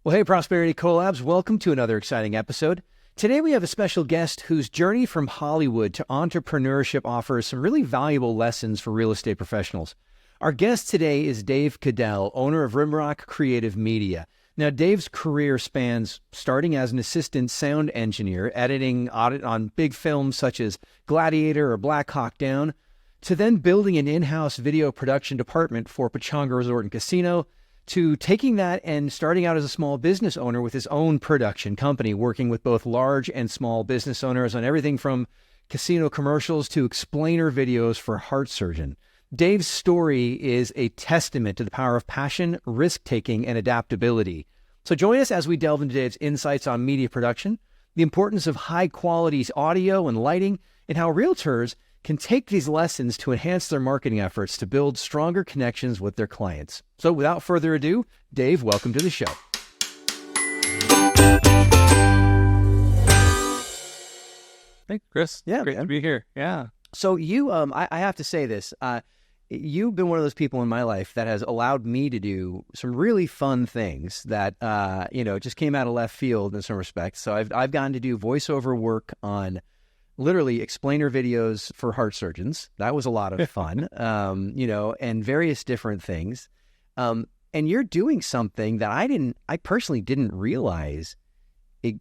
Well, hey, Prosperity Collabs, welcome to another exciting episode. Today we have a special guest whose journey from Hollywood to entrepreneurship offers some really valuable lessons for real estate professionals. Our guest today is Dave Kudell, owner of Rimrock Creative Media. Now, Dave's career spans starting as an assistant sound engineer, editing on big films such as Gladiator or Black Hawk Down, to then building an in-house video production department for Pechanga Resort and Casino, to taking that and starting out as a small business owner with his own production company, working with both large and small business owners on everything from casino commercials to explainer videos for heart surgeon. Dave's story is a testament to the power of passion, risk-taking, and adaptability. So join us as we delve into Dave's insights on media production, the importance of high-quality audio and lighting, and how realtors can take these lessons to enhance their marketing efforts to build stronger connections with their clients. So without further ado, Dave, welcome to the show. Thanks, Chris. Yeah, great to be here. Yeah. So you, I have to say this, you've been one of those people in my life that has allowed me to do some really fun things that, just came out of left field in some respects. So I've gotten to do voiceover work on literally explainer videos for heart surgeons. That was a lot of fun, and various different things. And you're doing something that I personally didn't realize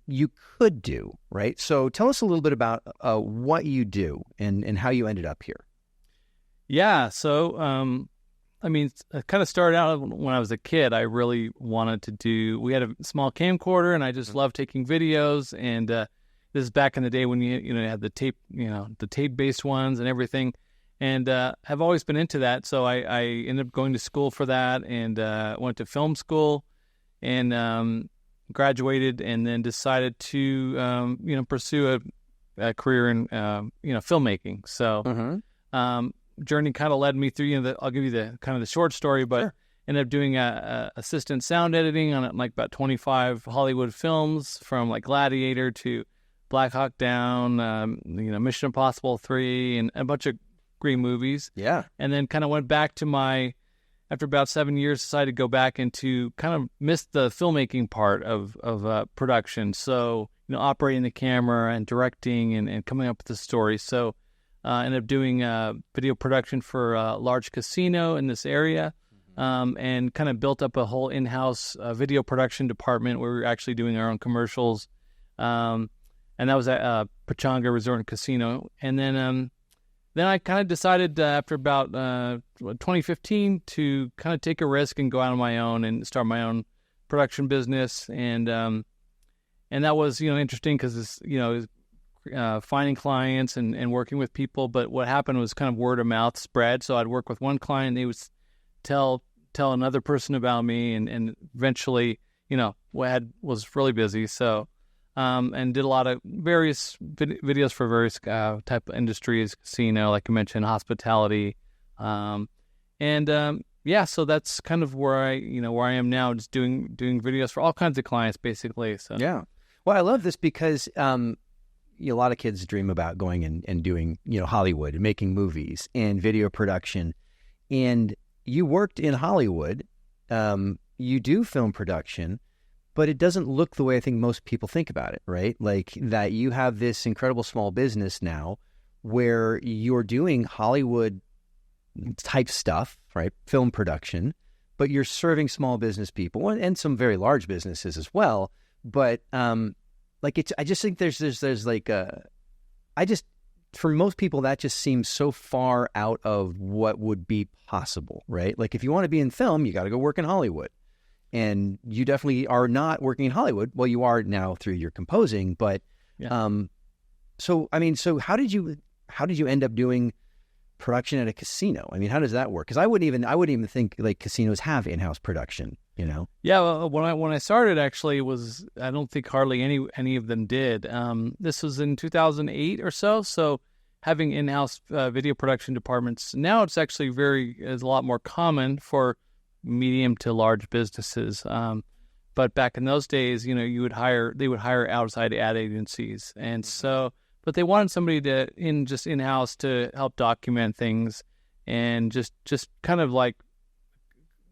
you could do, right? So tell us a little bit about what you do and how you ended up here. Yeah. So, it kind of started out when I was a kid. I really wanted to we had a small camcorder and I just loved taking videos. And, this is back in the day when you had the tape, the tape-based ones and everything, and have always been into that. So I ended up going to school for that and went to film school and graduated, and then decided to pursue a career in filmmaking. So journey kind of led me through. I'll give you the kind of the short story, but Sure. Ended up doing assistant sound editing on like about 25 Hollywood films, from like Gladiator to Black Hawk Down, Mission Impossible 3, and a bunch of great movies. Yeah. And then kind of went back to after about 7 years, decided to go back into kind of missed the filmmaking part of production. So, operating the camera and directing and coming up with the story. So, ended up doing video production for a large casino in this area, and kind of built up a whole in-house video production department where we were actually doing our own commercials. And that was at Pechanga Resort and Casino. And then I kind of decided after about 2015 to kind of take a risk and go out on my own and start my own production business. And that was, interesting because it's, finding clients and working with people. But what happened was kind of word of mouth spread. So I'd work with one client, they would tell another person about me, and eventually, was really busy. So, and did a lot of various videos for various type of industries, casino, like you mentioned, hospitality. So that's kind of where I am now, just doing videos for all kinds of clients, basically. So Yeah. Well, I love this because a lot of kids dream about going and doing, Hollywood and making movies and video production. And you worked in Hollywood. You do film production, but it doesn't look the way I think most people think about it, right? Like that you have this incredible small business now where you're doing Hollywood type stuff, right? Film production, but you're serving small business people and some very large businesses as well. But I just think there's like for most people, that just seems so far out of what would be possible, right? Like if you want to be in film, you got to go work in Hollywood. And you definitely are not working in Hollywood. Well, you are now through your composing, but yeah. So how did you end up doing production at a casino? I mean, how does that work? Because I wouldn't even think like casinos have in-house production, Yeah, well, when I started, actually, I don't think hardly any of them did. This was in 2008 or so. So having in-house video production departments now, it's actually is a lot more common for medium to large businesses. But back in those days, they would hire outside ad agencies, and so, but they wanted somebody in-house to help document things and just kind of like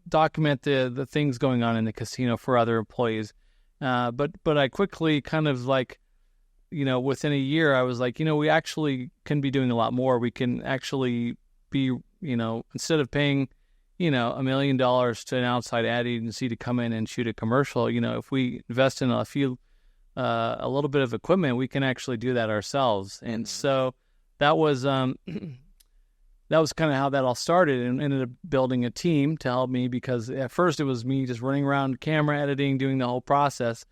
document the things going on in the casino for other employees. But I quickly kind of like, within a year, I was like, we actually can be doing a lot more. We can actually be, instead of paying, $1 million to an outside ad agency to come in and shoot a commercial, if we invest in a little bit of equipment, we can actually do that ourselves. And so that was kind of how that all started, and ended up building a team to help me, because at first it was me just running around camera editing, doing the whole process.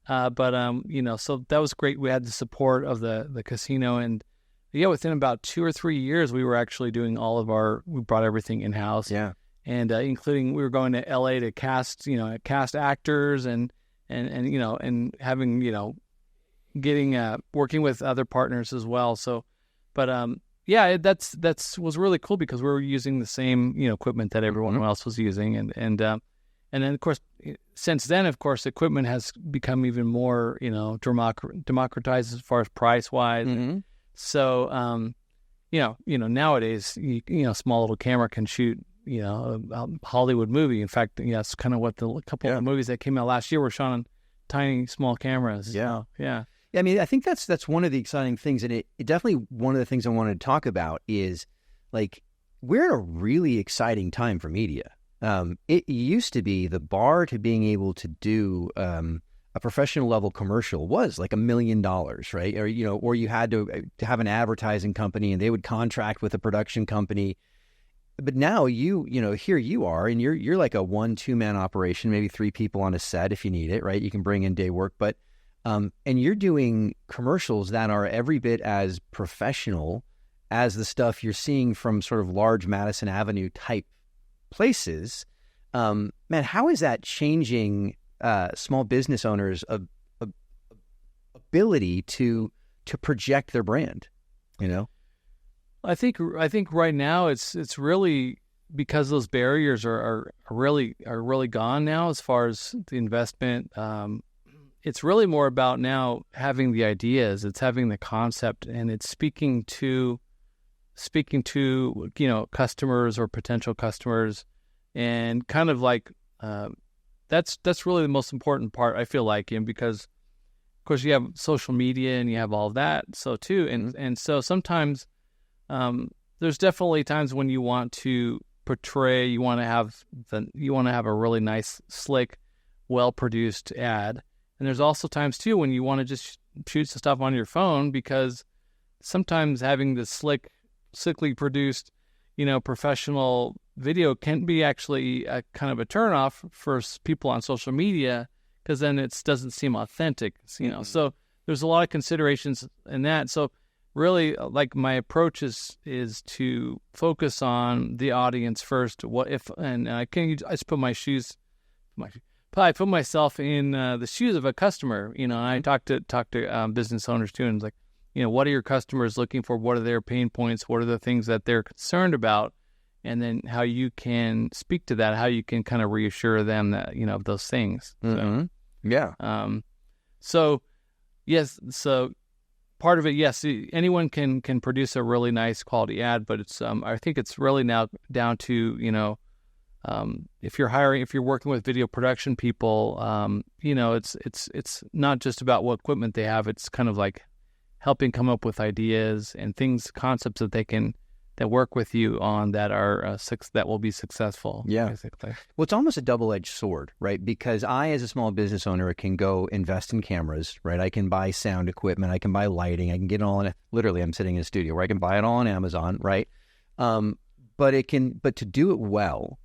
So that was great. We had the support of the casino, and within about 2 or 3 years, we were actually doing we brought everything in-house. Yeah. And including, we were going to LA to cast actors and having, getting, working with other partners as well. So, but, that's was really cool, because we were using the same, equipment that everyone else was using. And then, of course, since then, of course, equipment has become even more, democratized as far as price-wise. Mm-hmm. So, nowadays, small little camera can shoot, a Hollywood movie. In fact, it's kind of what a couple of the movies that came out last year were shot on tiny, small cameras. Yeah. So, yeah. I mean, I think that's one of the exciting things, and it definitely, one of the things I wanted to talk about is, like, we're in a really exciting time for media. It used to be the bar to being able to do a professional level commercial was like $1 million, right? Or you had to have an advertising company, and they would contract with a production company. But now here you are, and you're like a 1-2 man operation, maybe 3 people on a set if you need it, right? You can bring in day work, but and you're doing commercials that are every bit as professional as the stuff you're seeing from sort of large Madison Avenue type places. Man, how is that changing small business owners' ability to project their brand? I think right now it's really because those barriers are really gone now as far as the investment. It's really more about now having the ideas. It's having the concept, and it's speaking to customers or potential customers, and kind of like that's really the most important part, I feel like, because of course you have social media and you have all of that, so too, and so sometimes there's definitely times when you want to portray, you want to have a really nice, slick, well-produced ad. And there's also times too when you want to just shoot some stuff on your phone, because sometimes having the slickly produced, professional video can be actually a kind of a turnoff for people on social media, because then it doesn't seem authentic, So there's a lot of considerations in that. So really, like, my approach is to focus on the audience first. I put myself in the shoes of a customer, and I talk to business owners too, and it's like, what are your customers looking for? What are their pain points? What are the things that they're concerned about? And then how you can speak to that, how you can kind of reassure them that, of those things. Mm-hmm. Yeah. So, yes. So part of it, yes, anyone can produce a really nice quality ad, but it's I think it's really now down to, if you're working with video production people, it's not just about what equipment they have. It's kind of like helping come up with ideas and concepts that work with you on that that will be successful. Yeah. Basically. Well, it's almost a double-edged sword, right? Because I, as a small business owner, can go invest in cameras, right? I can buy sound equipment, I can buy lighting, I can get it all literally, I'm sitting in a studio where I can buy it all on Amazon, right? But to do it well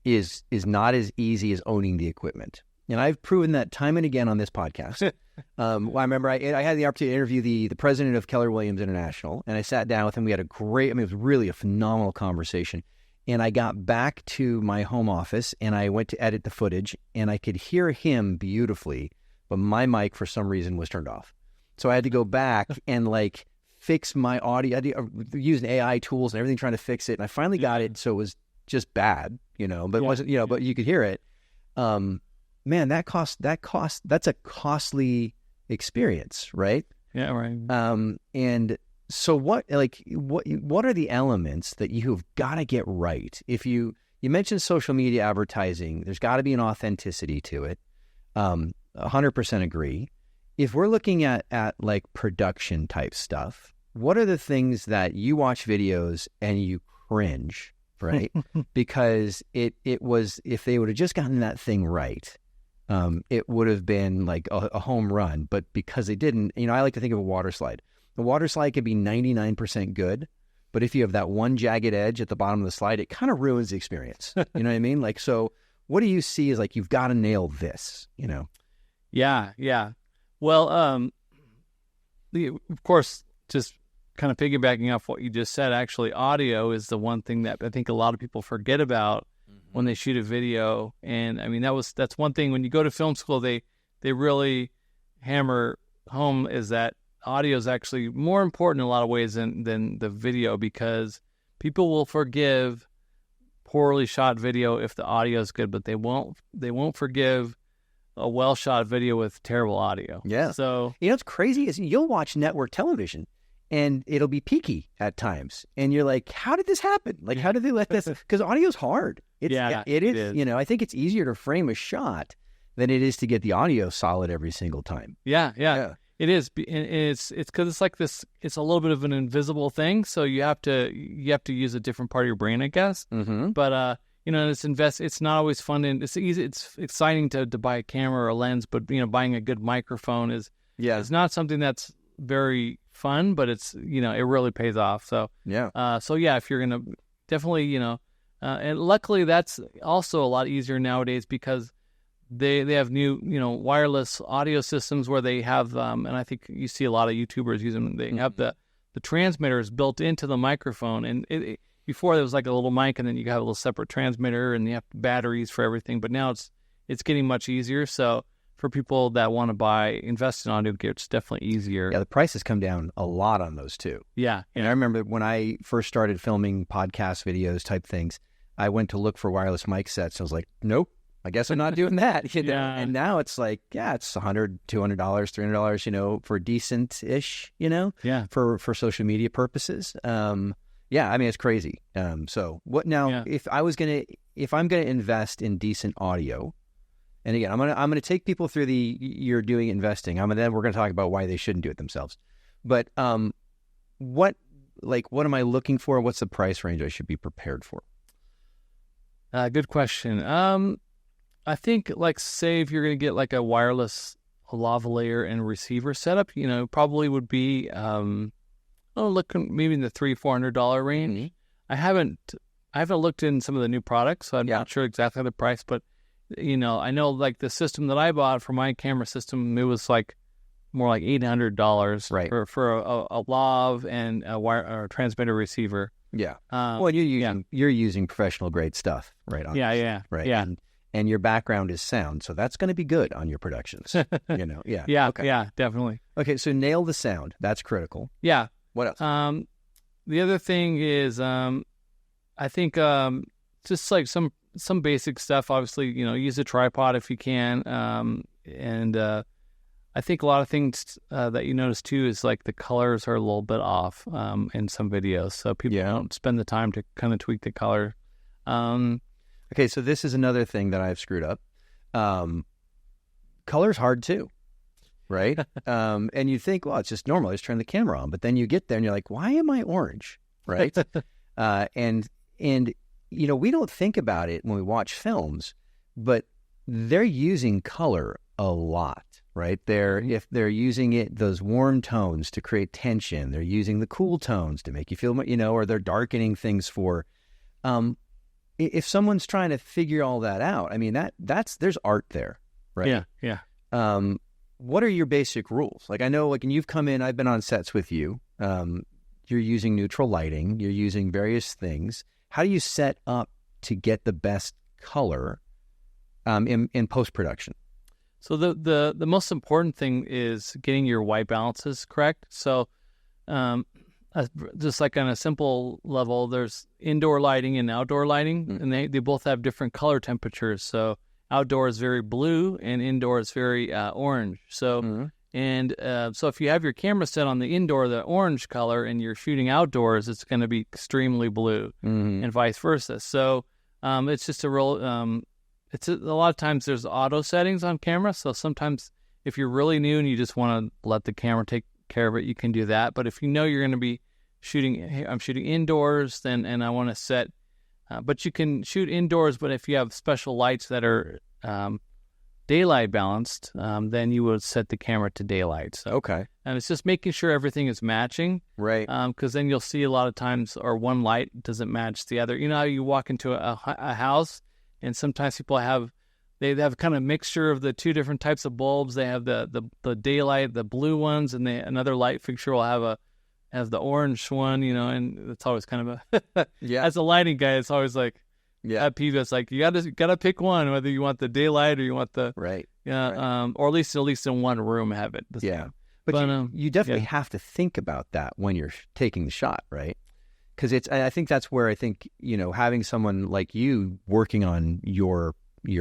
is not as easy as owning the equipment. And I've proven that time and again on this podcast. I remember I had the opportunity to interview the president of Keller Williams International, and I sat down with him. We had it was really a phenomenal conversation. And I got back to my home office, and I went to edit the footage, and I could hear him beautifully, but my mic, for some reason, was turned off. So I had to go back and, fix my audio. I used AI tools and everything trying to fix it, and I finally got it so it was just bad, but it wasn't, but you could hear it. Man, that's a costly experience, right? Yeah, right. And so what are the elements that you've got to get right? If you You mentioned social media advertising. There's got to be an authenticity to it. 100% agree. If we're looking at like production type stuff, what are the things that you watch videos and you cringe, right? Because it was, if they would have just gotten that thing right, it would have been like a home run. But because they didn't, I like to think of a water slide. The water slide could be 99% good, but if you have that one jagged edge at the bottom of the slide, it kind of ruins the experience. You know what I mean? Like, so what do you see as like, you've got to nail this, Yeah. Well, of course, just kind of piggybacking off what you just said, actually, audio is the one thing that I think a lot of people forget about when they shoot a video. And I mean, that's one thing when you go to film school, they really hammer home is that audio is actually more important in a lot of ways than the video, because people will forgive poorly shot video if the audio is good, but they won't forgive a well-shot video with terrible audio. Yeah. So, what's crazy is you'll watch network television and it'll be peaky at times. And you're like, how did this happen? Like, how did they let this? Because audio's hard. It is. I think it's easier to frame a shot than it is to get the audio solid every single time. Yeah. It is. And it's because it's like this, it's a little bit of an invisible thing. So you have to use a different part of your brain, I guess. Mm-hmm. But, it's not always fun, and it's easy. It's exciting to buy a camera or a lens, but buying a good microphone is not something that's very fun, but it's it really pays off. So if you're gonna definitely and luckily that's also a lot easier nowadays because they have new wireless audio systems where they have and I think you see a lot of YouTubers using them. They have the transmitters built into the microphone, and before there was like a little mic, and then you have a little separate transmitter, and you have batteries for everything. But now it's getting much easier. So for people that want to invest in audio gear, it's definitely easier. Yeah, the price has come down a lot on those too. Yeah. And I remember when I first started filming podcast videos type things, I went to look for wireless mic sets. I was like, nope, I guess I'm not doing that. Yeah. And now it's like, it's $100, $200, $300, for decent-ish, for social media purposes. Yeah, I mean, it's crazy. So what now? Yeah. If I'm gonna invest in decent audio, and again, I'm gonna take people through you're doing investing. Then we're gonna talk about why they shouldn't do it themselves. But what am I looking for? What's the price range I should be prepared for? Good question. I think say if you're gonna get like a wireless lavalier and receiver setup, probably would be looking maybe in the $300-$400 range. Mm-hmm. I haven't looked in some of the new products, so I'm not sure exactly the price, but I know like the system that I bought for my camera system, it was like more like $800 for a lav and a wire or a transmitter receiver. Yeah. Well, you're using professional grade stuff, right? Yeah. Right. Yeah. And your background is sound, so that's going to be good on your productions. Yeah. Yeah. Okay. Yeah. Definitely. Okay. So nail the sound. That's critical. Yeah. What else? The other thing is, I think just like some basic stuff. Obviously, use a tripod if you can. And I think a lot of things that you notice too is like the colors are a little bit off in some videos, so people don't spend the time to kind of tweak the color. Okay, so this is another thing that I've screwed up. Color's hard too. Right? And you think, well, it's just normal. I just turn the camera on. But then you get there and you're like, why am I orange? Right? And we don't think about it when we watch films, but they're using color a lot, right? If they're using those warm tones to create tension, they're using the cool tones to make you feel, or they're darkening things for, if someone's trying to figure all that out, I mean, there's art there, right? Yeah. What are your basic rules? Like, I know, and you've come in, I've been on sets with you. You're using neutral lighting. You're using various things. How do you set up to get the best color in post-production? So the most important thing is getting your white balances correct. So just like on a simple level, there's indoor lighting and outdoor lighting, and they both have different color temperatures. So outdoor is very blue and indoor is very orange. So so if you have your camera set on the indoor, the orange color, and you're shooting outdoors, it's going to be extremely blue, and vice versa. So It's just a real. A lot of times there's auto settings on camera, so sometimes if you're really new and you just want to let the camera take care of it, you can do that. But if you know you're going to be shooting, I'm shooting indoors, and I want to set. But you can shoot indoors, but if you have special lights that are daylight balanced, then you would set the camera to daylight. So, Okay. and it's just making sure everything is matching. Right. Because then you'll see a lot of times, or one light doesn't match the other. You know how you walk into a house, and sometimes people have kind of mixture of the two different types of bulbs. They have the daylight, the blue ones, and another light fixture will have the orange one, and it's always kind of Yeah. As a lighting guy, it's always like, at peeve, it's like you gotta pick one, whether you want the daylight or you want the Right. or at least in one room have it. Yeah. But you definitely have to think about that when you're taking the shot, right? Because I think that's where I think, having someone like you working on your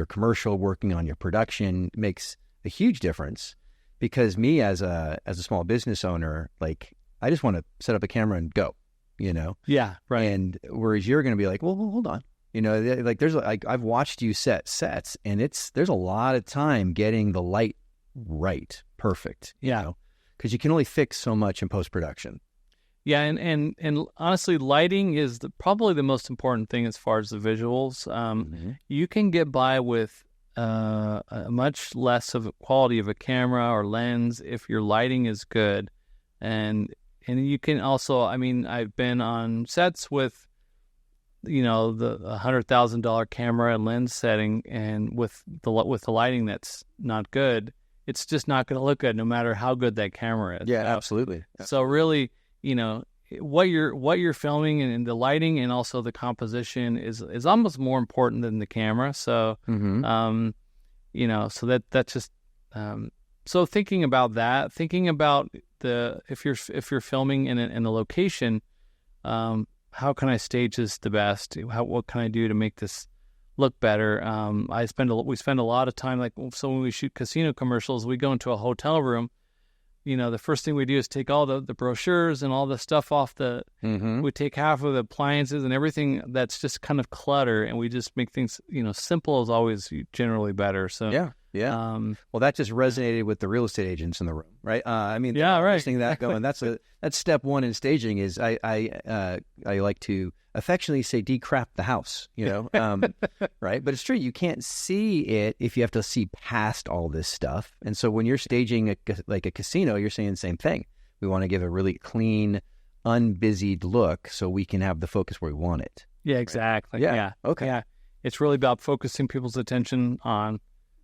commercial, working on your production makes a huge difference. Because me as a small business owner, like, I just want to set up a camera and go, Yeah, right. And whereas you're going to be like, well, hold on. Like I've watched you set sets, and there's a lot of time getting the light right, perfect. Yeah. Because you can only fix so much in post-production. Yeah, and honestly, lighting is probably the most important thing as far as the visuals. You can get by with a much less of a quality of a camera or lens if your lighting is good, and you can also. I mean, I've been on sets with the $100,000 camera and lens setting, and with the lighting that's not good, it's just not going to look good no matter how good that camera is. Yeah, absolutely. So really, what you're filming and the lighting and also the composition is almost more important than the camera. So, so that's just so thinking about that, thinking about if you're filming in a location, how can I stage this the best? What can I do to make this look better? We spend a lot of time, so when we shoot casino commercials, we go into a hotel room. The first thing we do is take all the brochures and all the stuff off we take half of the appliances and everything that's just kind of clutter, and we just make things, simple is always generally better. So yeah. Well, that just resonated with the real estate agents in the room, right? Right. Seeing that going, that's step one in staging. Is I like to affectionately say decrap the house, right? But it's true. You can't see it if you have to see past all this stuff. And so when you're staging a casino, you're saying the same thing. We want to give a really clean, unbusied look so we can have the focus where we want it. Yeah, exactly. Right? Yeah. Okay. Yeah. It's really about focusing people's attention on,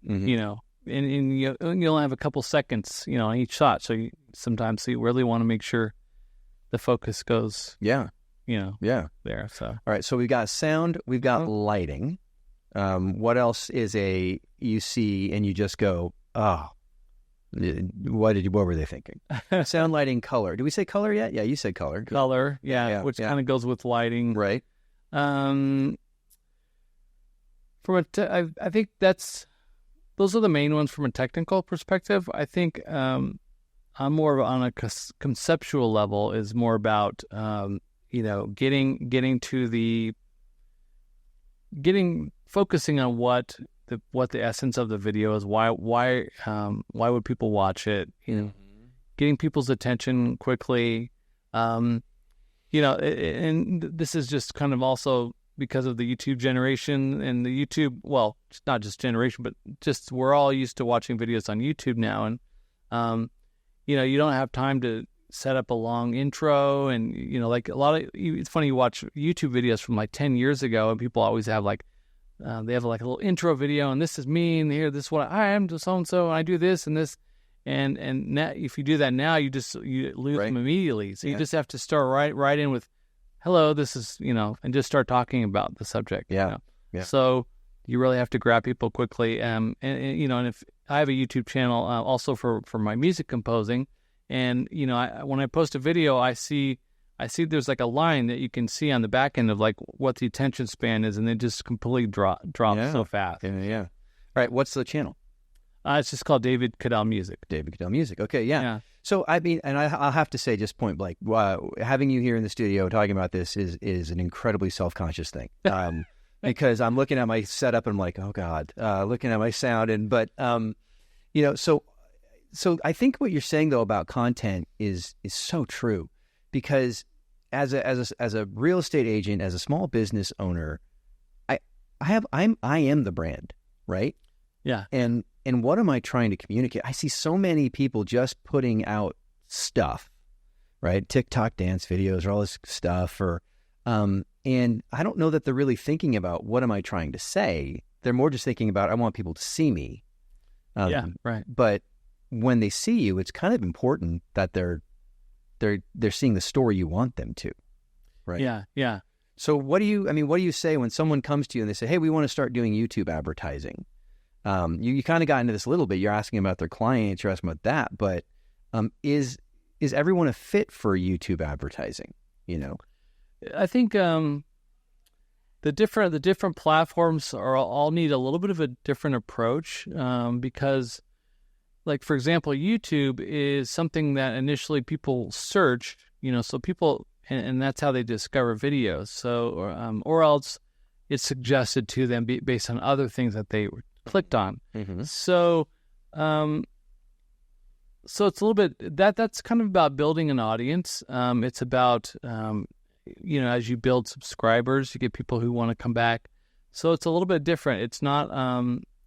and you only have a couple seconds, on each shot. So sometimes you really want to make sure the focus goes. Yeah. There. So, all right. So we've got sound, we've got lighting. What else is you see and you just go, oh, what were they thinking? Sound, lighting, color. Did we say color yet? Yeah, you said color. Good. Color. Yeah. Which kind of goes with lighting. Right. I think those are the main ones from a technical perspective. I think I'm more on a conceptual level is more about focusing on what the essence of the video is. Why would people watch it? Getting people's attention quickly. And this is just kind of also because of the YouTube generation and the YouTube, well, it's not just generation, but just we're all used to watching videos on YouTube now. And, you don't have time to set up a long intro. And, it's funny, you watch YouTube videos from 10 years ago and people always have they have a little intro video, and this is me, and here, this is what I am to so-and-so, and I do this and this. And now, if you do that now, you lose them immediately. So you just have to start right in with, hello, this is, and just start talking about the subject. Yeah. So you really have to grab people quickly. And if I have a YouTube channel also for my music composing, and, when I post a video, I see there's a line that you can see on the back end of what the attention span is, and it just completely drops so fast. Yeah. All right. What's the channel? It's just called David Kudell Music. David Kudell Music. Okay, yeah. So, and I'll have to say, just point blank, having you here in the studio talking about this is an incredibly self-conscious thing. because I'm looking at my setup and I'm like, oh God, looking at my sound. But so I think what you're saying though about content is so true, because as a real estate agent, as a small business owner, I am the brand, right? Yeah. And what am I trying to communicate? I see so many people just putting out stuff, right? TikTok dance videos or all this stuff, and I don't know that they're really thinking about what am I trying to say. They're more just thinking about, I want people to see me. Yeah, right. But when they see you, it's kind of important that they're seeing the story you want them to, right? Yeah, yeah. So what do you say when someone comes to you and they say, hey, we want to start doing YouTube advertising? You kind of got into this a little bit. You're asking about their clients, you're asking about that, but is everyone a fit for YouTube advertising? I think the different platforms all need a little bit of a different approach, because, like, for example, YouTube is something that initially people search, so people, and that's how they discover videos. So, or else it's suggested to them based on other things that they clicked on. Mm-hmm. So it's a little bit that's kind of about building an audience. It's about, as you build subscribers, you get people who want to come back. So it's a little bit different. It's not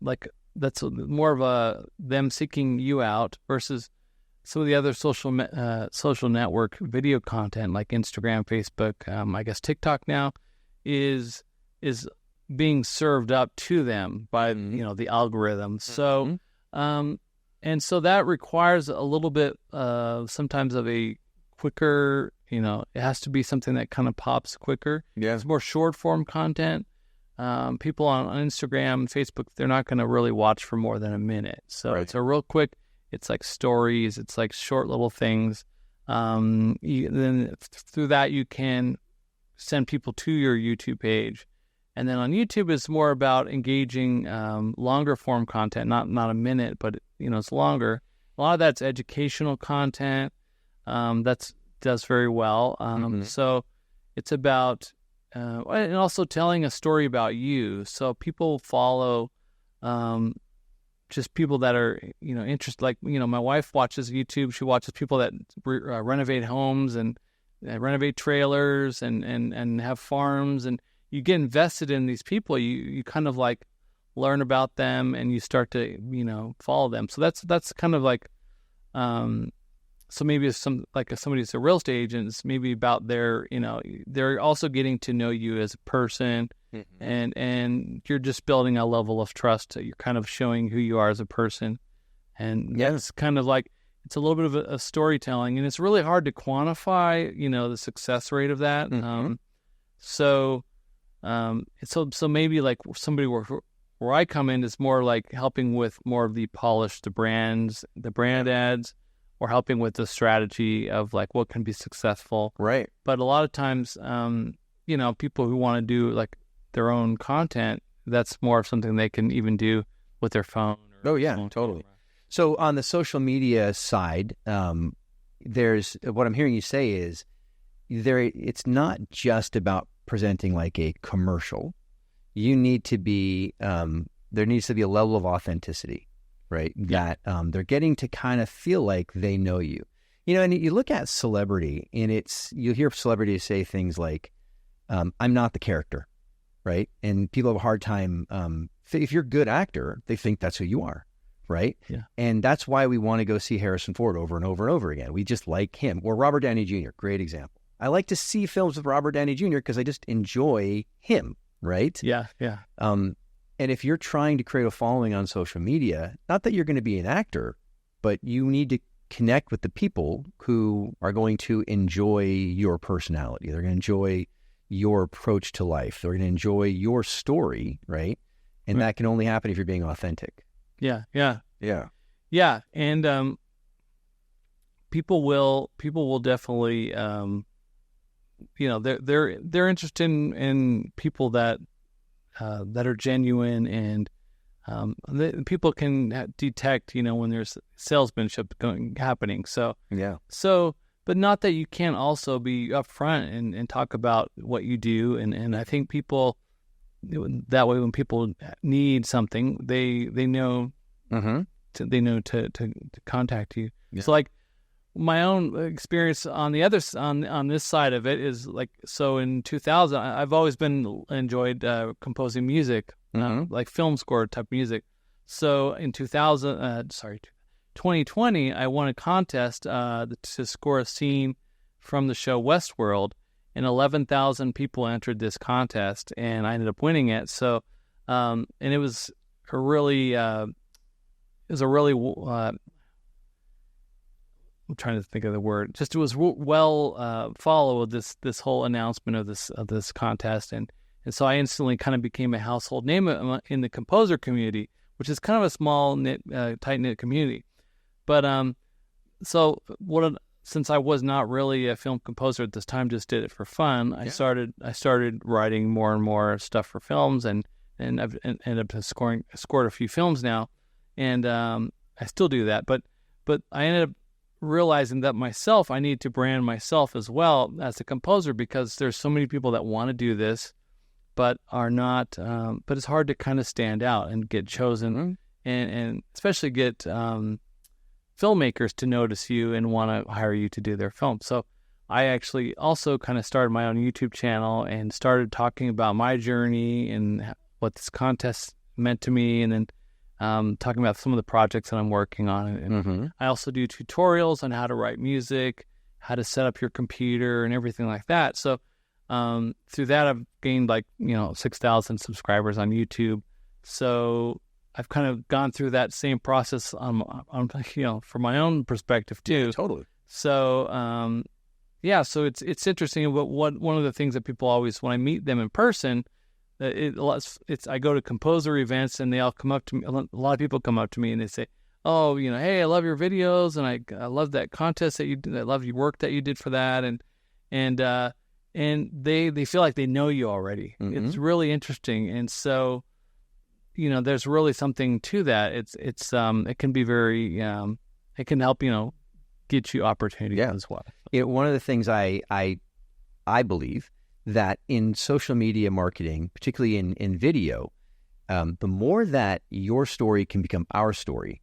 like that's more of them seeking you out versus some of the other social network video content like Instagram, Facebook, I guess TikTok now is being served up to them by the algorithm. So and so that requires a little bit sometimes of a quicker, it has to be something that kind of pops quicker. Yeah. It's more short form content. People on Instagram, Facebook, they're not going to really watch for more than a minute. So It's a real quick, it's like stories, it's like short little things. Then through that, you can send people to your YouTube page. And then on YouTube, it's more about engaging longer form content, not a minute, but it's longer. A lot of that's educational content. Does very well. So it's about and also telling a story about you. So people follow just people that are interested. Like my wife watches YouTube. She watches people that renovate homes and renovate trailers and have farms, and you get invested in these people. You kind of like learn about them and you start to follow them. So that's kind of like so maybe if somebody's a real estate agent, it's maybe about their they're also getting to know you as a person, and you're just building a level of trust. You're kind of showing who you are as a person, and that's kind of like it's a little bit of a storytelling, and it's really hard to quantify the success rate of that. So maybe like somebody where I come in is more like helping with more of the polished brand ads, or helping with the strategy of like what can be successful. Right. But a lot of times, people who want to do like their own content, that's more of something they can even do with their phone. Totally. So on the social media side, there's what I'm hearing you say is it's not just about presenting like a commercial. You need to be, there needs to be a level of authenticity, right? Yeah. That they're getting to kind of feel like they know you. And you look at celebrity, and you hear celebrities say things like, I'm not the character, right? And people have a hard time, if you're a good actor, they think that's who you are, right? Yeah. And that's why we want to go see Harrison Ford over and over and over again. We just like him. Or Robert Downey Jr., great example. I like to see films with Robert Downey Jr. because I just enjoy him, right? Yeah, yeah. And if you're trying to create a following on social media, not that you're going to be an actor, but you need to connect with the people who are going to enjoy your personality. They're going to enjoy your approach to life. They're going to enjoy your story, right? And that can only happen if you're being authentic. Yeah. And people will definitely, they're interested in people that are genuine, and people can detect, when there's salesmanship happening. So, but not that you can't also be upfront and talk about what you do. And I think people, that way when people need something, they know to contact you. Yeah. So like my own experience on the other on this side of it is like, so in 2000 I've always enjoyed composing music, like film score type music. So in 2020 I won a contest to score a scene from the show Westworld, and 11,000 people entered this contest, and I ended up winning it. So and it was a really I'm trying to think of the word. Just it was well followed, this whole announcement of this contest, and so I instantly kind of became a household name in the composer community, which is kind of a small knit, tight knit community. But since I was not really a film composer at this time, just did it for fun. I started writing more and more stuff for films, and I've ended up scored a few films now, and I still do that. But I ended up realizing that I need to brand myself as well as a composer, because there's so many people that want to do this, but are not. But it's hard to kind of stand out and get chosen, and especially get filmmakers to notice you and want to hire you to do their film. So I actually also kind of started my own YouTube channel and started talking about my journey and what this contest meant to me, and then talking about some of the projects that I'm working on. And I also do tutorials on how to write music, how to set up your computer, and everything like that. So through that, I've gained 6,000 subscribers on YouTube. So I've kind of gone through that same process on from my own perspective too. Totally. So so it's interesting. But one of the things that people always, when I meet them in person, I go to composer events, and they all come up to me. A lot of people come up to me and they say, "Oh, hey, I love your videos, and I love that contest that you did. I love your work that you did for that." And they feel like they know you already. It's really interesting, and so there's really something to that. It can be very it can help get you opportunities as well. One of the things I believe that in social media marketing, particularly in video, the more that your story can become our story,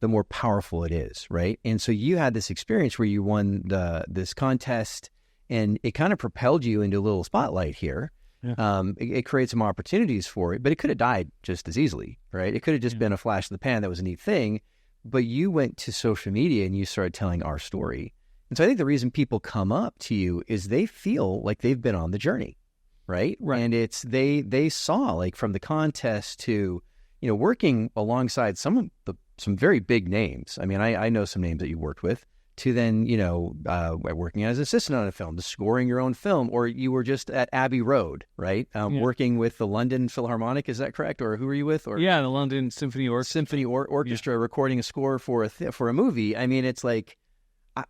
the more powerful it is, right? And so you had this experience where you won this contest, and it kind of propelled you into a little spotlight here. Yeah. It created some opportunities for it, but it could have died just as easily, right? It could have just been a flash in the pan that was a neat thing, but you went to social media and you started telling our story. And so I think the reason people come up to you is they feel like they've been on the journey, right? And it's they saw, like, from the contest to, working alongside some very big names. I mean, I know some names that you worked with, to then, working as an assistant on a film, to scoring your own film, or you were just at Abbey Road, right? Working with the London Philharmonic, is that correct? Or who were you with? Or the London Symphony Orchestra, recording a score for a movie. I mean, it's like,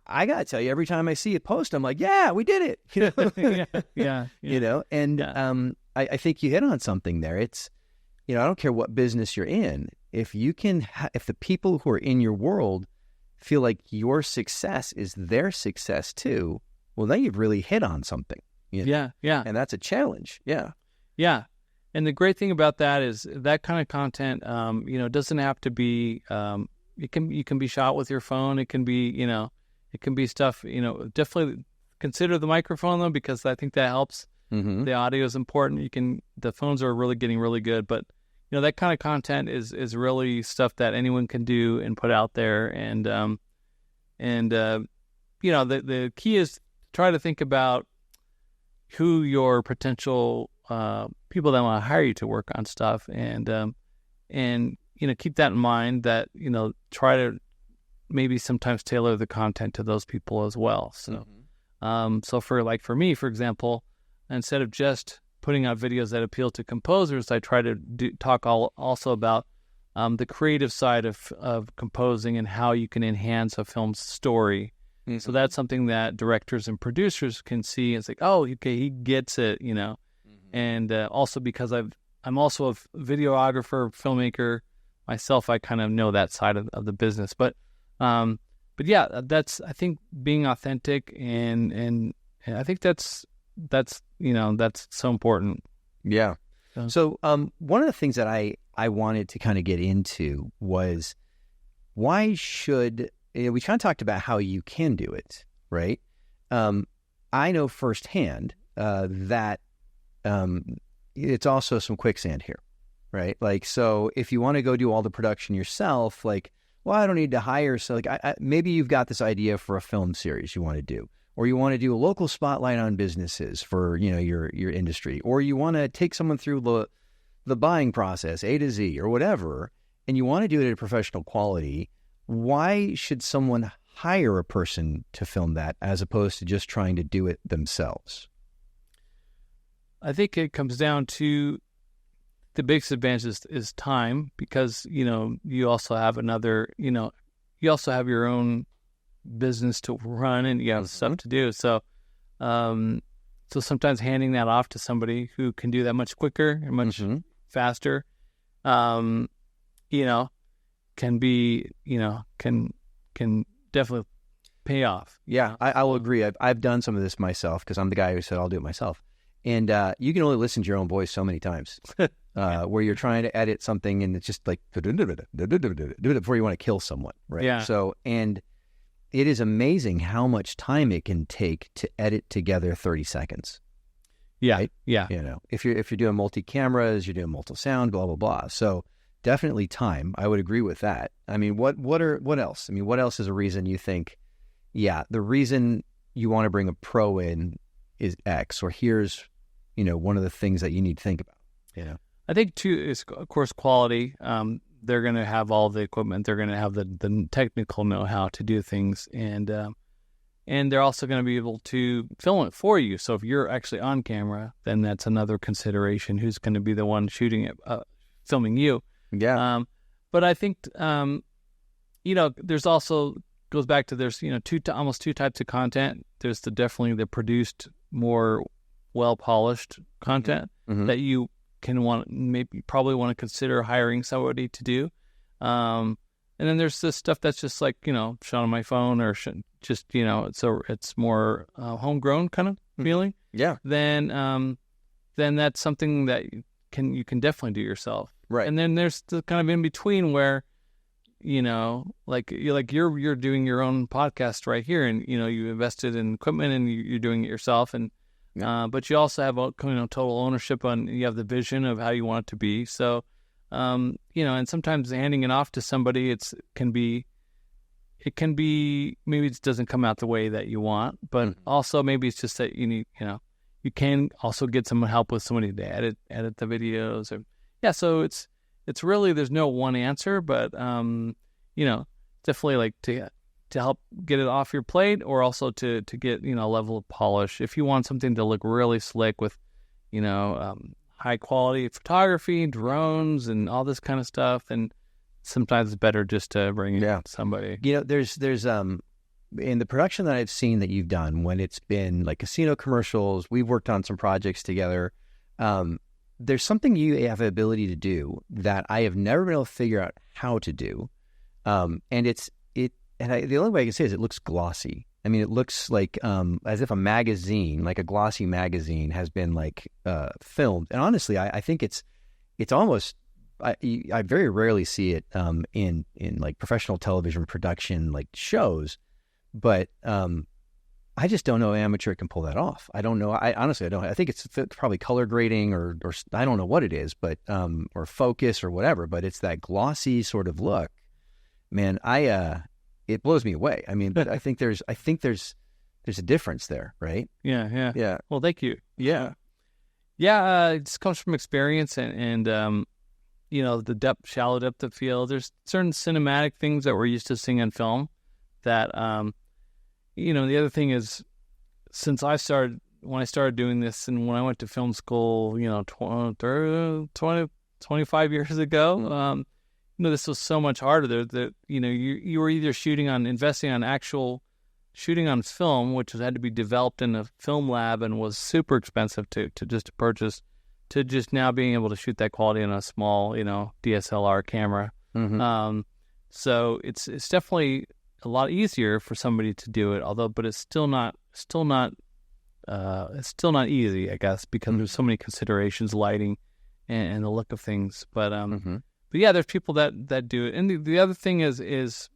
I got to tell you, every time I see a post, I'm like, yeah, we did it. And I think you hit on something there. It's, I don't care what business you're in. If you can, if the people who are in your world feel like your success is their success too, well, then you've really hit on something. And that's a challenge. Yeah. And the great thing about that is that kind of content, doesn't have to be, you can be shot with your phone. It can be, it can be stuff, definitely consider the microphone though, because I think that helps. The audio is important. The phones are really getting really good, but that kind of content is really stuff that anyone can do and put out there. And the key is try to think about who your potential people that want to hire you to work on stuff, and keep that in mind, that try to maybe sometimes tailor the content to those people as well. So so for me, for example, instead of just putting out videos that appeal to composers, I try to talk also about the creative side of composing and how you can enhance a film's story. So that's something that directors and producers can see. It's like, oh, okay, he gets it, And also because I'm also a videographer, filmmaker myself, I kind of know that side of the business. But yeah, I think being authentic, and I think that's so important. Yeah. So one of the things that I wanted to kind of get into was why should, we kind of talked about how you can do it, right? I know firsthand that it's also some quicksand here, right? Like, so if you want to go do all the production yourself, like, well, I don't need to hire. So like, maybe you've got this idea for a film series you want to do, or you want to do a local spotlight on businesses for, your industry, or you want to take someone through the buying process, A to Z or whatever, and you want to do it at a professional quality. Why should someone hire a person to film that as opposed to just trying to do it themselves? I think it comes down to the biggest advantage is time, because, you also have you also have your own business to run and you have stuff to do. So, so sometimes handing that off to somebody who can do that much quicker and much faster, can be, can definitely pay off. Yeah, I will agree. I've done some of this myself because I'm the guy who said I'll do it myself. And you can only listen to your own voice so many times where you're trying to edit something and it's just like, do it before you want to kill someone, right? Yeah. So, and it is amazing how much time it can take to edit together 30 seconds. Yeah, right? yeah. If you're doing multi-cameras, you're doing multi-sound, blah, blah, blah. So definitely time. I would agree with that. I mean, what else? I mean, what else is a reason you think, yeah, the reason you want to bring a pro in is X, or here's, one of the things that you need to think about, I think too is, of course, quality. They're going to have all the equipment. They're going to have the technical know-how to do things. And they're also going to be able to film it for you. So if you're actually on camera, then that's another consideration. Who's going to be the one shooting it, filming you? Yeah. But I think, there's also, goes back to, there's, almost two types of content. There's definitely the produced, more well-polished content that you can probably want to consider hiring somebody to do. And then there's this stuff that's just like, shot on my phone or just, it's more homegrown kind of feeling. Yeah. Then that's something that you can definitely do yourself. Right. And then there's the kind of in between where, you're doing your own podcast right here, and you invested in equipment and you're doing it yourself, and but you also have total ownership on, you have the vision of how you want it to be. So and sometimes handing it off to somebody, it can be maybe it doesn't come out the way that you want, but also maybe it's just that you need, you can also get some help with somebody to edit the videos, or so it's really, there's no one answer, but definitely like to help get it off your plate, or also to get a level of polish. If you want something to look really slick with high quality photography, drones, and all this kind of stuff, then sometimes it's better just to bring in somebody. There's in the production that I've seen that you've done, when it's been like casino commercials, we've worked on some projects together. There's something you have the ability to do that I have never been able to figure out how to do. The only way I can say is it looks glossy. I mean, it looks like as if a magazine, like a glossy magazine, has been filmed. And honestly, I think it's almost, I very rarely see it in like professional television production, like shows, but I just don't know an amateur can pull that off. I don't know. I honestly don't. I think it's probably color grading or I don't know what it is, but or focus or whatever. But it's that glossy sort of look. Man, it blows me away. I mean, but I think there's a difference there, right? Yeah. Well, thank you. Yeah. It just comes from experience and the shallow depth of field. There's certain cinematic things that we're used to seeing on film that, the other thing is, when I started doing this and when I went to film school, 25 years ago, this was so much harder. You were either investing on actual shooting on film, which had to be developed in a film lab and was super expensive to purchase, to just now being able to shoot that quality on a small, DSLR camera. So it's definitely a lot easier for somebody to do it, but it's still not easy, I guess, because there's so many considerations, lighting, and the look of things. But yeah, there's people that do it. And the other thing is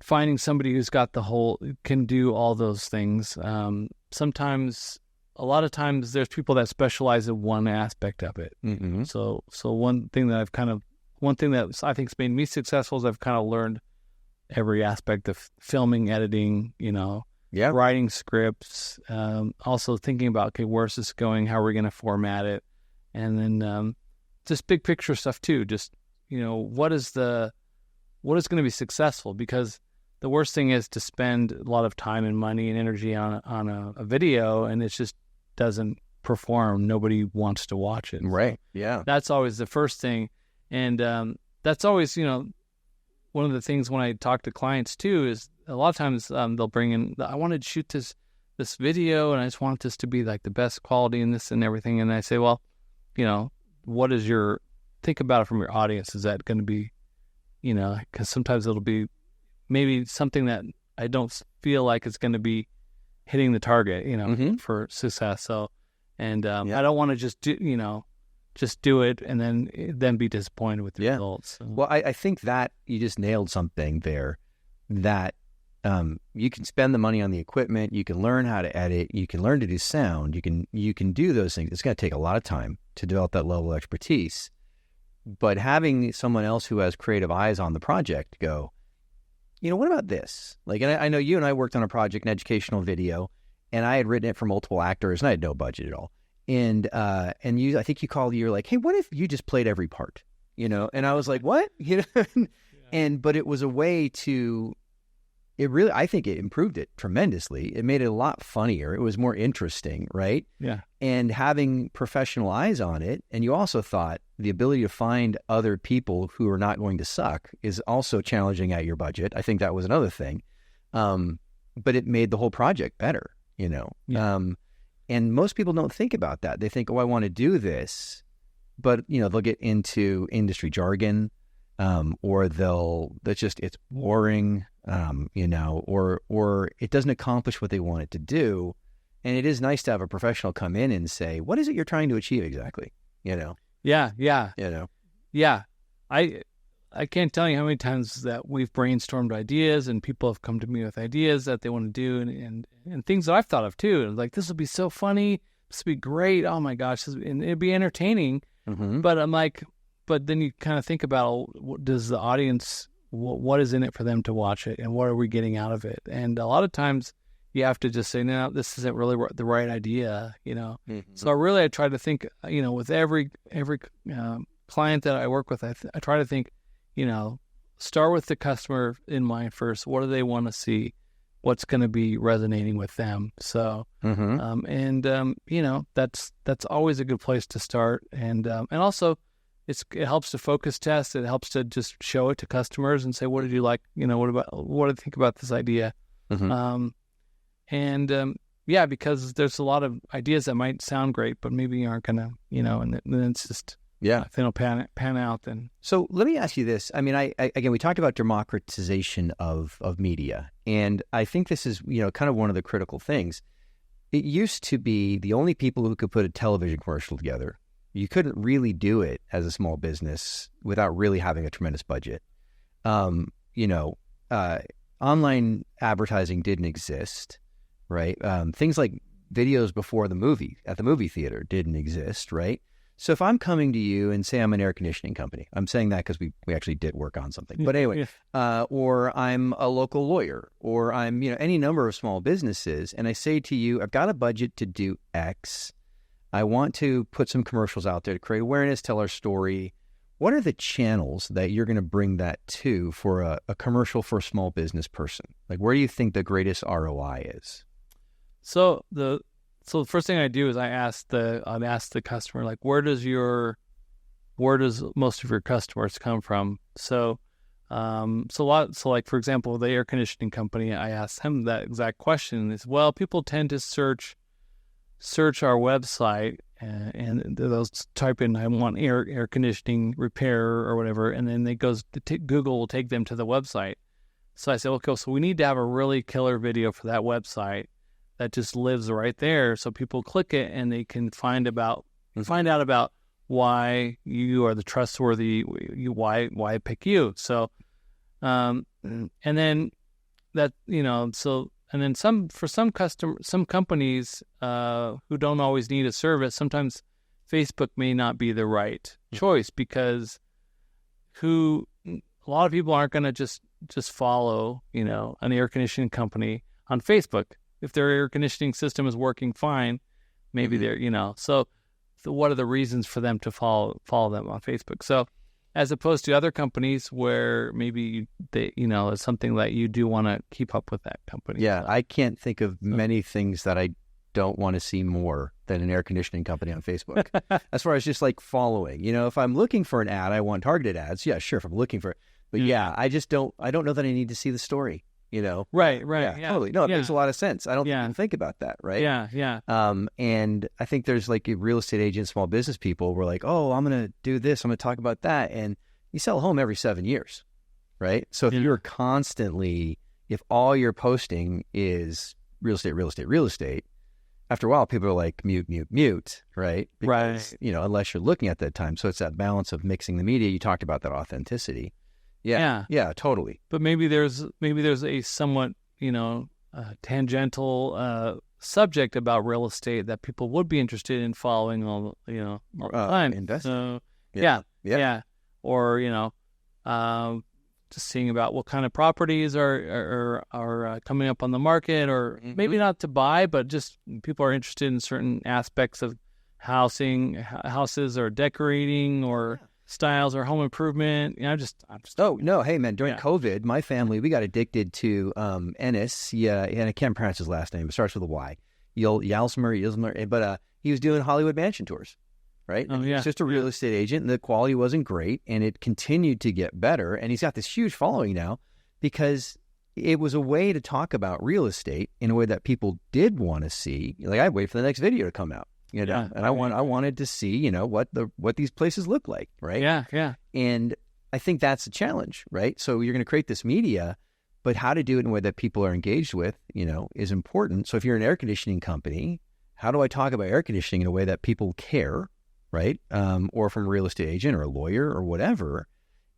finding somebody who's got can do all those things. Sometimes, a lot of times, there's people that specialize in one aspect of it. Mm-hmm. So one thing that I think's made me successful is I've kind of learned every aspect of filming, editing, writing scripts, also thinking about, okay, where's this going? How are we going to format it? And then just big picture stuff too. Just, what is going to be successful? Because the worst thing is to spend a lot of time and money and energy on a video, and it just doesn't perform. Nobody wants to watch it. Right. Yeah. That's always the first thing. And that's always, one of the things when I talk to clients too is a lot of times they'll bring in, I wanted to shoot this video and I just want this to be like the best quality and this and everything. And I say, well, what is think about it from your audience. Is that going to be, because sometimes it'll be maybe something that I don't feel like it's going to be hitting the target, for success. So, and I don't want to just do it and then be disappointed with the results. So. Well, I think that you just nailed something there, that you can spend the money on the equipment, you can learn how to edit, you can learn to do sound, you can do those things. It's going to take a lot of time to develop that level of expertise. But having someone else who has creative eyes on the project go, what about this? Like, and I know you and I worked on a project, an educational video, and I had written it for multiple actors, and I had no budget at all. And I think you called, you're like, hey, what if you just played every part? And I was like, what? But it was a way I think it improved it tremendously. It made it a lot funnier. It was more interesting, right? Yeah. And having professional eyes on it, and you also thought the ability to find other people who are not going to suck is also challenging at your budget. I think that was another thing. But it made the whole project better, Yeah. And most people don't think about that. They think, oh, I want to do this, but they'll get into industry jargon, or it's boring, or it doesn't accomplish what they want it to do. And it is nice to have a professional come in and say, what is it you're trying to achieve exactly? Yeah. Yeah. I can't tell you how many times that we've brainstormed ideas and people have come to me with ideas that they want to do and things that I've thought of too. And like, this will be so funny. This will be great. Oh my gosh. And it'd be entertaining. Mm-hmm. But I'm like, but then you kind of think about, does the audience, what is in it for them to watch it? And what are we getting out of it? And a lot of times you have to just say, no, this isn't really the right idea, Mm-hmm. So I try to think, with every client that I work with, I try to think, start with the customer in mind first. What do they want to see? What's going to be resonating with them? So, Mm-hmm. that's always a good place to start. And also it helps to focus test. It helps to just show it to customers and say, what did you like? What do you think about this idea? Mm-hmm. Because there's a lot of ideas that might sound great, but maybe aren't going to, and then it's just, if they don't pan out, then. So let me ask you this. I mean, again, we talked about democratization of media, and I think this is, kind of one of the critical things. It used to be the only people who could put a television commercial together. You couldn't really do it as a small business without really having a tremendous budget. Online advertising didn't exist, right? Things like videos before at the movie theater didn't exist, right? So if I'm coming to you and say I'm an air conditioning company, I'm saying that because we actually did work on something. But anyway, or I'm a local lawyer, or I'm, any number of small businesses, and I say to you, I've got a budget to do X. I want to put some commercials out there to create awareness, tell our story. What are the channels that you're going to bring that to for a commercial for a small business person? Like, where do you think the greatest ROI is? So the first thing I do is I'd ask the customer, like, where does most of your customers come from? So like, for example, the air conditioning company, I asked him that exact question. Is, well, people tend to search our website and they'll type in, I want air conditioning repair or whatever, and then Google will take them to the website. So I said, okay, so we need to have a really killer video for that website that just lives right there, so people click it and they can find about find out about why you are the trustworthy, why pick you. So, and then that, and then some companies who don't always need a service, sometimes Facebook may not be the right choice, because a lot of people aren't going to just follow, an air conditioning company on Facebook. If their air conditioning system is working fine, maybe they're, so what are the reasons for them to follow them on Facebook? So as opposed to other companies where maybe it's something that you do want to keep up with that company. Yeah, I can't think of many things that I don't want to see more than an air conditioning company on Facebook. As far as just like following, if I'm looking for an ad, I want targeted ads. Yeah, sure. If I'm looking for it, but I don't know that I need to see the story, Right. Yeah, totally. No, it makes a lot of sense. I don't even think about that. Right. Yeah. And I think there's like real estate agents, small business people were like, oh, I'm going to do this. I'm going to talk about that. And you sell a home every 7 years. Right. So if you're if all you're posting is real estate, after a while, people are like, mute, right? Because, unless you're looking at that time. So it's that balance of mixing the media. You talked about that authenticity. Yeah, totally. But maybe there's a somewhat, tangential subject about real estate that people would be interested in following all the time. Investing. So, or, just seeing about what kind of properties are coming up on the market, or maybe not to buy, but just people are interested in certain aspects of houses or decorating or styles or home improvement. I'm just. Oh no, hey man! During COVID, my family, we got addicted to Ennis. Yeah, and I can't pronounce his last name. It starts with a Y. Yalsmer, but he was doing Hollywood mansion tours. Right? Oh, He's just a real estate agent, and the quality wasn't great, and it continued to get better. And he's got this huge following now because it was a way to talk about real estate in a way that people did want to see. Like, I'd wait for the next video to come out, and I wanted to see, what these places look like, right? Yeah. And I think that's a challenge, right? So you're going to create this media, but how to do it in a way that people are engaged with, is important. So if you're an air conditioning company, how do I talk about air conditioning in a way that people care? Right? Or from a real estate agent or a lawyer or whatever.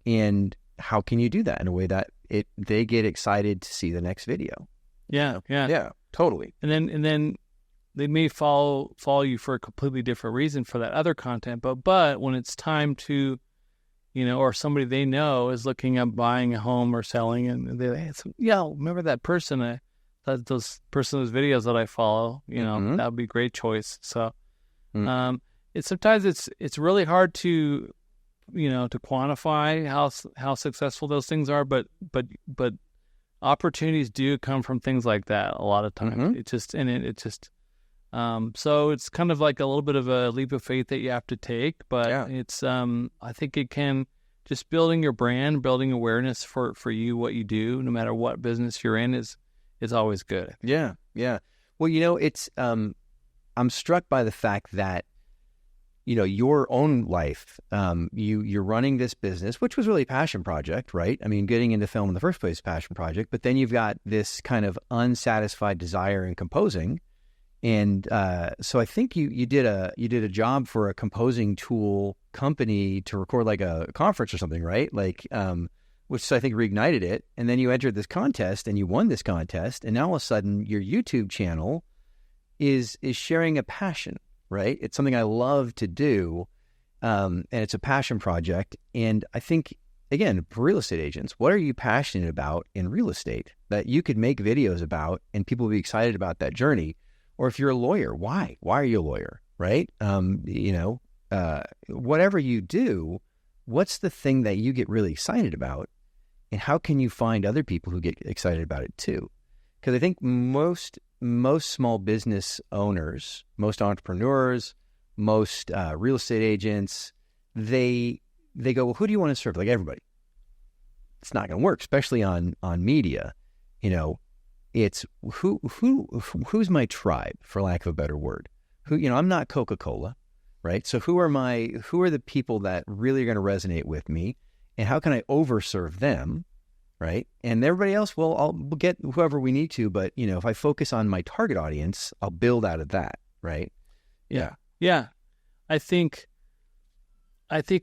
And how can you do that in a way that they get excited to see the next video? Yeah, totally. And then they may follow you for a completely different reason for that other content. But when it's time to, or somebody they know is looking at buying a home or selling, and they're like, remember that person? Those videos that I follow. That would be a great choice. So. Sometimes it's really hard to quantify how successful those things are, but opportunities do come from things like that a lot of times. So it's kind of like a little bit of a leap of faith that you have to take, but it's I think it can just building your brand, building awareness for you, what you do, no matter what business you're in, is always good. Yeah. Well, it's I'm struck by the fact that your own life, you're running this business, which was really a passion project, right? I mean, getting into film in the first place is a passion project, but then you've got this kind of unsatisfied desire in composing. And so I think you did a job for a composing tool company to record like a conference or something, right? Like, which I think reignited it. And then you entered this contest and you won this contest. And now all of a sudden your YouTube channel is sharing a passion. Right? It's something I love to do, and it's a passion project. And I think, again, for real estate agents, what are you passionate about in real estate that you could make videos about and people will be excited about that journey? Or if you're a lawyer, why? Why are you a lawyer? Right? Whatever you do, what's the thing that you get really excited about? And how can you find other people who get excited about it too? Because I think most small business owners, most entrepreneurs, most real estate agents, they go, well, who do you want to serve? Like everybody. It's not going to work, especially on media. It's who's my tribe, for lack of a better word. I'm not Coca-Cola, right? So who are the people that really are going to resonate with me, and how can I overserve them? Right. And everybody else, we'll get whoever we need to. But, if I focus on my target audience, I'll build out of that. Right. Yeah. I think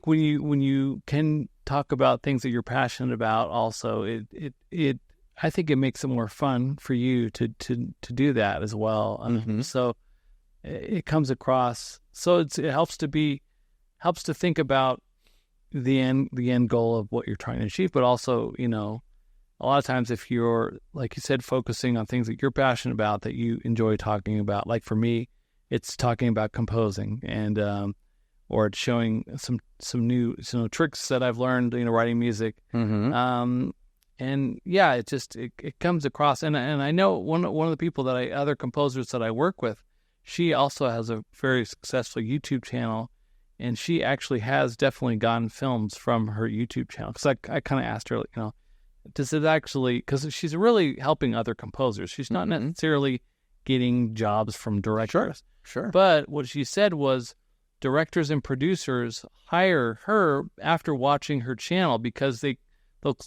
when you can talk about things that you're passionate about, also it I think it makes it more fun for you to do that as well. So it comes across. So it helps to think about the end goal of what you're trying to achieve, but also, a lot of times if you're, like you said, focusing on things that you're passionate about, that you enjoy talking about, like for me, it's talking about composing and, or it's showing some new tricks that I've learned, writing music. And yeah, it comes across. And I know one of the people other composers that I work with, she also has a very successful YouTube channel, and she actually has definitely gotten films from her YouTube channel. Because I kind of asked her, does it actually, because she's really helping other composers. She's not necessarily getting jobs from directors. Sure. But what she said was directors and producers hire her after watching her channel, because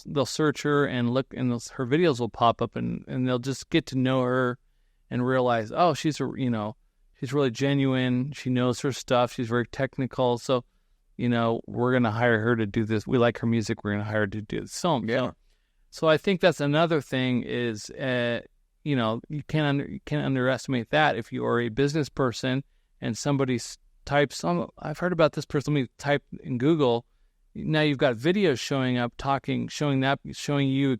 they'll search her and look, and her videos will pop up, and they'll just get to know her and realize, oh, she's really genuine. She knows her stuff. She's very technical. So, we're going to hire her to do this. We like her music. We're going to hire her to do this film. Yeah. So I think that's another thing is, you can't underestimate that. If you are a business person and somebody types, I've heard about this person, let me type in Google. Now you've got videos showing up, showing you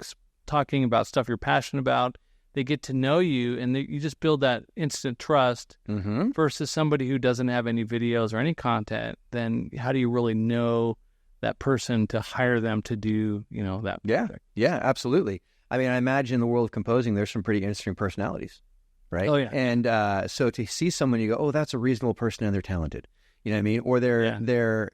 talking about stuff you're passionate about. They get to know you, and you just build that instant trust. Versus somebody who doesn't have any videos or any content. Then how do you really know that person to hire them to do, that project? Yeah, absolutely. I mean, I imagine in the world of composing, there's some pretty interesting personalities, right? Oh, yeah. And so to see someone, you go, oh, that's a reasonable person and they're talented. You know what I mean? Or they're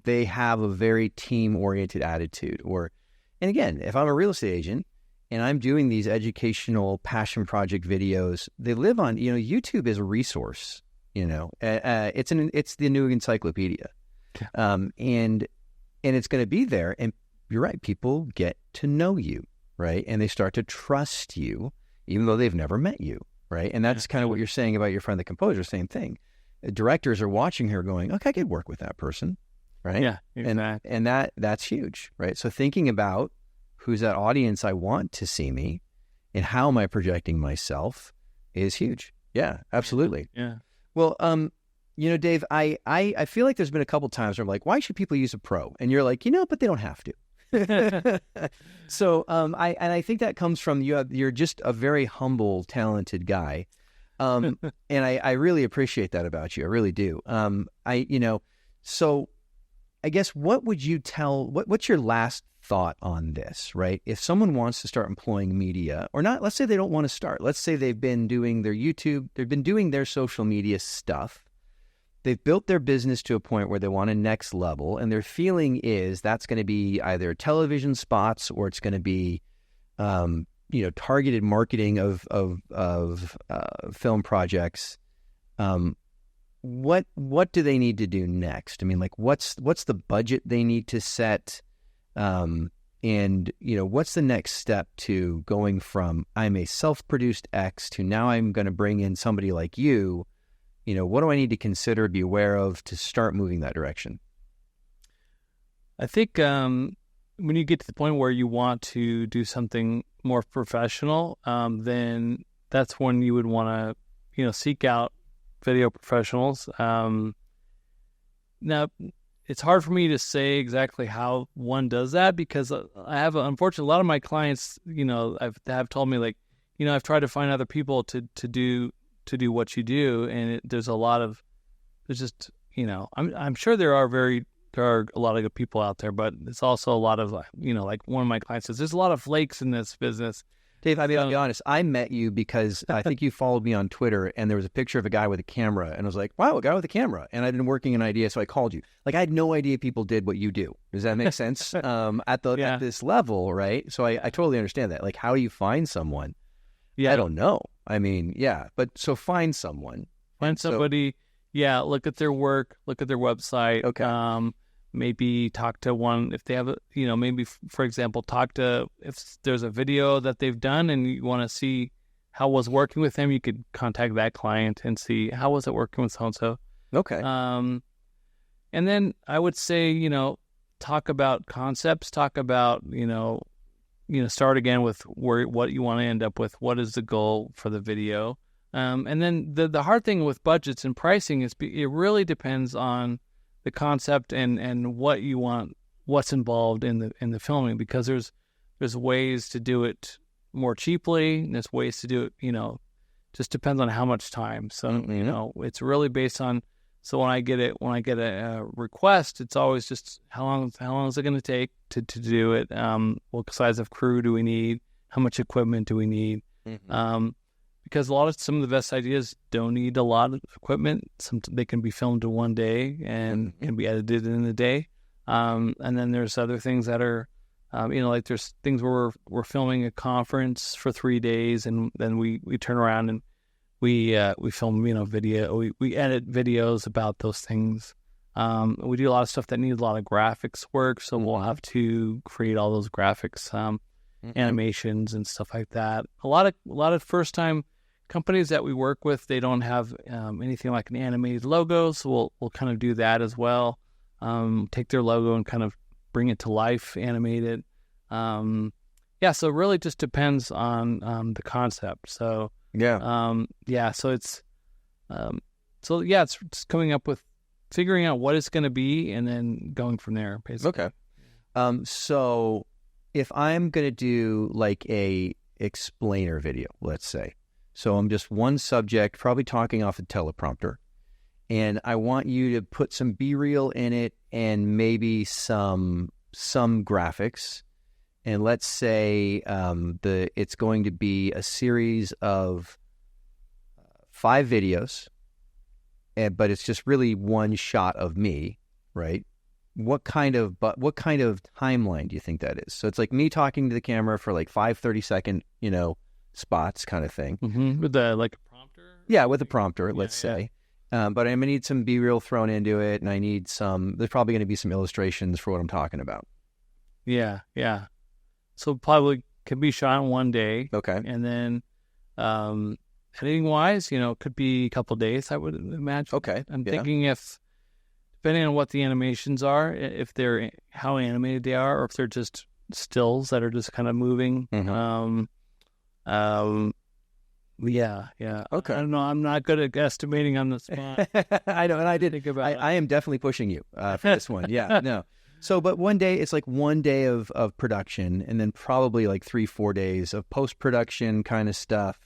they have a very team-oriented attitude. And again, if I'm a real estate agent and I'm doing these educational passion project videos, they live on, YouTube is a resource, it's the new encyclopedia. And it's going to be there. And you're right, people get to know you, right? And they start to trust you, even though they've never met you, right? And that's kind of what you're saying about your friend, the composer, same thing. Directors are watching her going, okay, I could work with that person, right? Yeah, exactly. And that's huge, right? So thinking about who's that audience I want to see me and how am I projecting myself is huge. Yeah, absolutely. Yeah. Well, Dave, I feel like there's been a couple times where I'm like, why should people use a pro? And you're like, but they don't have to. So, I think that comes from you're just a very humble, talented guy. And I really appreciate that about you. I really do. So I guess what would you what's your last thought on this, right? If someone wants to start employing media or not, let's say they don't want to start, let's say they've been doing their YouTube, they've been doing their social media stuff. They've built their business to a point where they want a next level, and their feeling is that's going to be either television spots or it's going to be, targeted marketing of film projects. What do they need to do next? I mean, like, what's the budget they need to set? And what's the next step to going from I'm a self-produced X to now I'm going to bring in somebody like you? What do I need to consider, be aware of to start moving that direction? I think when you get to the point where you want to do something more professional, then that's when you would want to, seek out video professionals. Now, it's hard for me to say exactly how one does that because I have, unfortunately, a lot of my clients, have told me like, I've tried to find other people to do what you do, and there's just I'm sure there are a lot of good people out there, but it's also a lot of like one of my clients says there's a lot of flakes in this business. Dave, I'll be honest, I met you because I think you followed me on Twitter and there was a picture of a guy with a camera and I was like, wow, a guy with a camera. And I'd been working an idea, so I called you. Like, I had no idea people did what you do. Does that make sense? At this level, right? So I totally understand that. Like, how do you find someone? Yeah, I don't know. I mean, yeah, but so find someone. Find somebody, look at their work, look at their website. Okay. Maybe talk to one if they have maybe, for example, talk to if there's a video that they've done and you want to see how was working with them, you could contact that client and see how was it working with so-and-so. Okay. And then I would say, talk about concepts, talk about, start again with what you want to end up with. What is the goal for the video? And then the hard thing with budgets and pricing is it really depends on the concept and what you want, what's involved in the filming, because there's ways to do it more cheaply, and there's ways to do it, just depends on how much time. So, it's really based on, so when I get a request, it's always just how long is it going to take to do it? What size of crew do we need? How much equipment do we need? Because some of the best ideas don't need a lot of equipment. They can be filmed in one day and can be edited in a day. And then there's other things that are, like there's things where we're filming a conference for 3 days, and then we turn around and we film, video. We edit videos about those things. We do a lot of stuff that needs a lot of graphics work, so we'll have to create all those graphics, animations and stuff like that. A lot of first time companies that we work with, they don't have anything like an animated logo, so we'll kind of do that as well. Take their logo and kind of bring it to life, animate it. So it really just depends on the concept. So it's it's coming up with figuring out what it's going to be and then going from there, basically. Okay. So if I'm going to do like a explainer video, let's say, so I'm just one subject, probably talking off a teleprompter, and I want you to put some B-reel in it and maybe some graphics. And let's say it's going to be a series of 5 videos, but it's just really one shot of me, right? What kind of timeline do you think that is? So it's like me talking to the camera for like 5 30-second, spots kind of thing. With like a prompter? Yeah, with a prompter, let's say. But I'm going to need some B-reel thrown into it, and I need there's probably going to be some illustrations for what I'm talking about. Yeah. So probably can be shot in one day. Okay. And then editing-wise, could be a couple of days, I would imagine. Okay. I'm thinking depending on what the animations are, if they're how animated they are, or if they're just stills that are just kind of moving. Yeah. Okay. I don't know. I'm not good at estimating on the spot. I know, and I did. Think about it. I am definitely pushing you for this one. Yeah, no. So, but one day, it's like one day of production, and then probably like 3-4 days of post-production kind of stuff.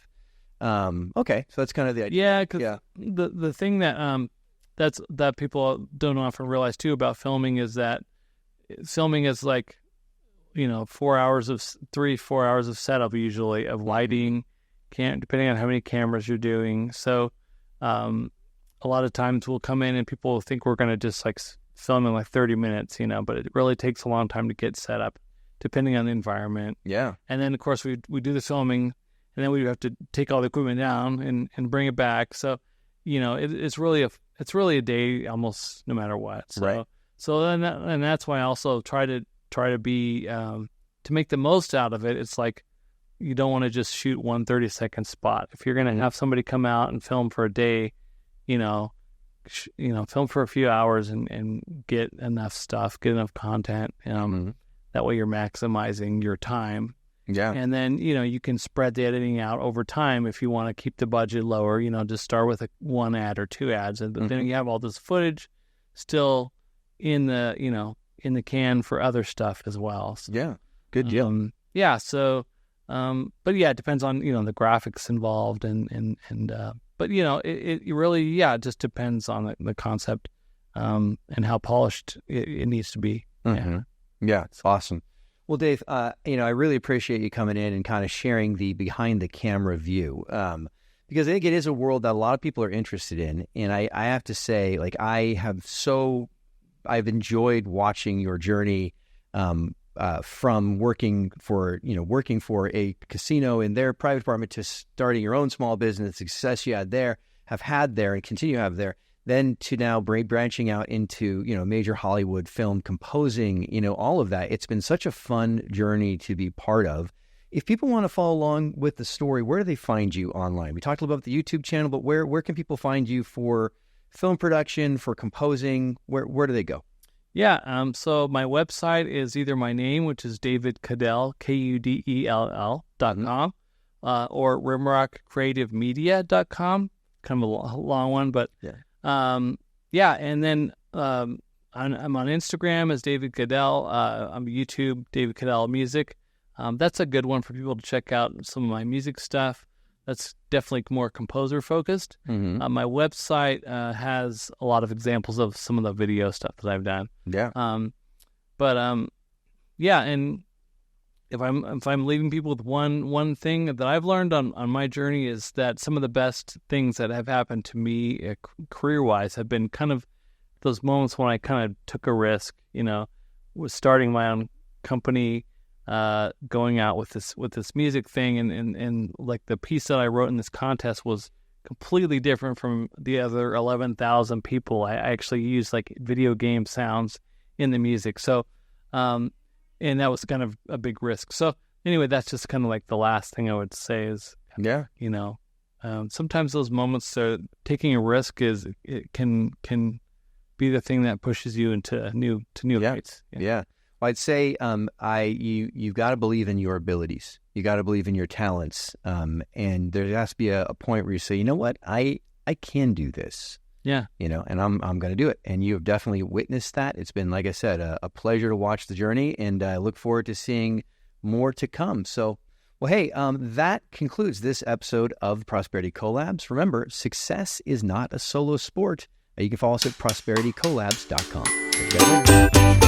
Okay, so that's kind of the idea. Yeah, because the thing that people don't often realize too about filming is that filming is like 4 hours of 3-4 hours of setup usually, of lighting, depending on how many cameras you're doing. So a lot of times we'll come in and people think we're going to just like film in like 30 minutes, but it really takes a long time to get set up depending on the environment. Yeah. And then of course we do the filming, and then we have to take all the equipment down and bring it back. So, it's really a day almost no matter what. So, right. So then that's why I also try to be to make the most out of it. It's like you don't want to just shoot one 30-second spot. If you're going to have somebody come out and film for a day, film for a few hours and get enough stuff, get enough content. That way you're maximizing your time. Yeah. And then, you can spread the editing out over time if you want to keep the budget lower, just start with one ad or 2 ads. And then you have all this footage still in the can for other stuff as well. So, yeah. Good deal. So, but yeah, it depends on, the graphics involved but it really, it just depends on the concept, and how polished it needs to be. Yeah. It's awesome. Well, Dave, I really appreciate you coming in and kind of sharing the behind the camera view, because I think it is a world that a lot of people are interested in. And I have to say, like, I've enjoyed watching your journey, from working for a casino in their private department to starting your own small business, success you have had there and continue to have there, then to now branching out into, major Hollywood film composing, all of that. It's been such a fun journey to be part of. If people want to follow along with the story, where do they find you online? We talked a little bit about the YouTube channel, but where can people find you for film production, for composing, where do they go? Yeah. So my website is either my name, which is David Kudell, KUDELL.com, or rimrockcreativemedia.com. Kind of a long one, but yeah. And then I'm on Instagram as David Kudell. I'm YouTube, David Kudell Music. That's a good one for people to check out some of my music stuff. That's definitely more composer focused. My website has a lot of examples of some of the video stuff that I've done. Yeah. Yeah. And if I'm leaving people with one thing that I've learned on my journey is that some of the best things that have happened to me career wise have been kind of those moments when I kind of took a risk. Was starting my own company. Going out with this music thing and like the piece that I wrote in this contest was completely different from the other 11,000 people. I actually used like video game sounds in the music. So, and that was kind of a big risk. So anyway, that's just kind of like the last thing I would say is, sometimes those moments taking a risk it can be the thing that pushes you into new heights. Yeah. Well, I'd say you've got to believe in your abilities. You got to believe in your talents. And there has to be a point where you say, you know what, I can do this. Yeah. And I'm going to do it. And you have definitely witnessed that. It's been, like I said, a pleasure to watch the journey, and I look forward to seeing more to come. So, well, hey, that concludes this episode of Prosperity Collabs. Remember, success is not a solo sport. You can follow us at prosperitycollabs.com.